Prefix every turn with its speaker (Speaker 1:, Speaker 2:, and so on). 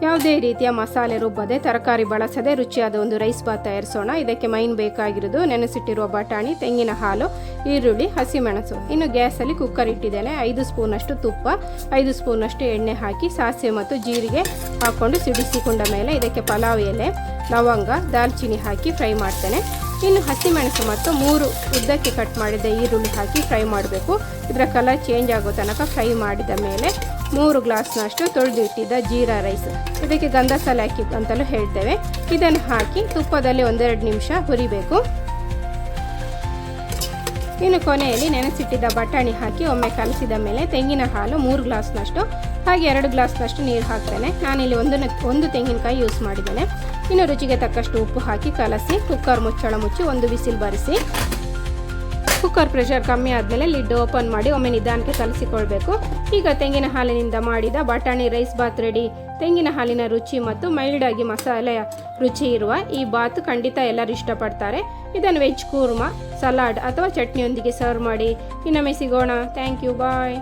Speaker 1: ಯಾವುದೇ ರೀತಿಯ ಮಸಾಲೆ ರುಬ್ಬದೆ ತರಕಾರಿ ಬಳಸದೆ ರುಚಿಯಾದ ಒಂದು ರೈಸ್ ಬಾತ್ ತಯಾರಿಸೋಣ. ಇದಕ್ಕೆ ಮೈನ್ ಬೇಕಾಗಿರೋದು ನೆನೆಸಿಟ್ಟಿರುವ ಬಟಾಣಿ, ತೆಂಗಿನ ಹಾಲು, ಈರುಳ್ಳಿ, ಹಸಿಮೆಣಸು. ಇನ್ನು ಗ್ಯಾಸಲ್ಲಿ ಕುಕ್ಕರ್ ಇಟ್ಟಿದ್ದೇನೆ. 5 ಸ್ಪೂನಷ್ಟು ತುಪ್ಪ, 5 ಸ್ಪೂನಷ್ಟು ಎಣ್ಣೆ ಹಾಕಿ ಸಾಸಿವೆ ಮತ್ತು ಜೀರಿಗೆ ಹಾಕ್ಕೊಂಡು ಸಿಡಿಸಿಕೊಂಡ ಮೇಲೆ ಇದಕ್ಕೆ ಪಲಾವ್ ಎಲೆ, ಲವಂಗ, ದಾಲ್ಚಿನ್ನಿ ಹಾಕಿ ಫ್ರೈ ಮಾಡ್ತೇನೆ. ಇನ್ನು ಹಸಿಮೆಣಸು ಮತ್ತು 3 ಉದ್ದಕ್ಕೆ ಕಟ್ ಮಾಡಿದ ಈರುಳ್ಳಿ ಹಾಕಿ ಫ್ರೈ ಮಾಡಬೇಕು. ಇದರ ಕಲರ್ ಚೇಂಜ್ ಆಗೋ ತನಕ ಫ್ರೈ ಮಾಡಿದ ಮೇಲೆ 3 ಗ್ಲಾಸ್ನಷ್ಟು ತೊಳೆದು ಇಟ್ಟಿದ್ದ ಜೀರಾ ರೈಸ್, ಇದಕ್ಕೆ ಗಂಧಸಾಲೆ ಹಾಕಿ ಅಂತಲೂ ಹೇಳ್ತೇವೆ, ಇದನ್ನು ಹಾಕಿ ತುಪ್ಪದಲ್ಲಿ 1-2 ನಿಮಿಷ ಹುರಿಬೇಕು. ಇನ್ನು ಕೊನೆಯಲ್ಲಿ ನೆನೆಸಿಟ್ಟಿದ್ದ ಬಟಾಣಿ ಹಾಕಿ ಒಮ್ಮೆ ಕಲಸಿದ ಮೇಲೆ ತೆಂಗಿನ ಹಾಲು 3 ಗ್ಲಾಸ್ನಷ್ಟು ಹಾಗೆ 2 ಗ್ಲಾಸ್ನಷ್ಟು ನೀರು ಹಾಕ್ತೇನೆ. ನಾನಿಲ್ಲಿ ಒಂದು ತೆಂಗಿನಕಾಯಿ ಯೂಸ್ ಮಾಡಿದ್ದೇನೆ. ಇನ್ನು ರುಚಿಗೆ ತಕ್ಕಷ್ಟು ಉಪ್ಪು ಹಾಕಿ ಕಲಸಿ ಕುಕ್ಕರ್ ಮುಚ್ಚಳ ಮುಚ್ಚಿ 1 ವಿಸಿಲ್ ಬರಿಸಿ. ಕುಕ್ಕರ್ ಪ್ರೆಷರ್ ಕಮ್ಮಿ ಆದಮೇಲೆ ಲಿಡ್ ಓಪನ್ ಮಾಡಿ ಒಮ್ಮೆ ನಿಧಾನಕ್ಕೆ ಕಲಸಿಕೊಳ್ಬೇಕು. ಈಗ ತೆಂಗಿನ ಹಾಲಿನಿಂದ ಮಾಡಿದ ಬಟಾಣಿ ರೈಸ್ ಬಾತ್ ರೆಡಿ. ತೆಂಗಿನ ಹಾಲಿನ ರುಚಿ ಮತ್ತು ಮೈಲ್ಡ್ ಆಗಿ ಮಸಾಲೆಯ ರುಚಿ ಇರುವ ಈ ಬಾತ್ ಖಂಡಿತ ಎಲ್ಲರೂ ಇಷ್ಟಪಡ್ತಾರೆ. ಇದನ್ನು ವೆಜ್ ಕೂರ್ಮಾ, ಸಲಾಡ್ ಅಥವಾ ಚಟ್ನಿಯೊಂದಿಗೆ ಸರ್ವ್ ಮಾಡಿ. ಇನ್ನೊಮ್ಮೆ ಸಿಗೋಣ. Thank you, bye.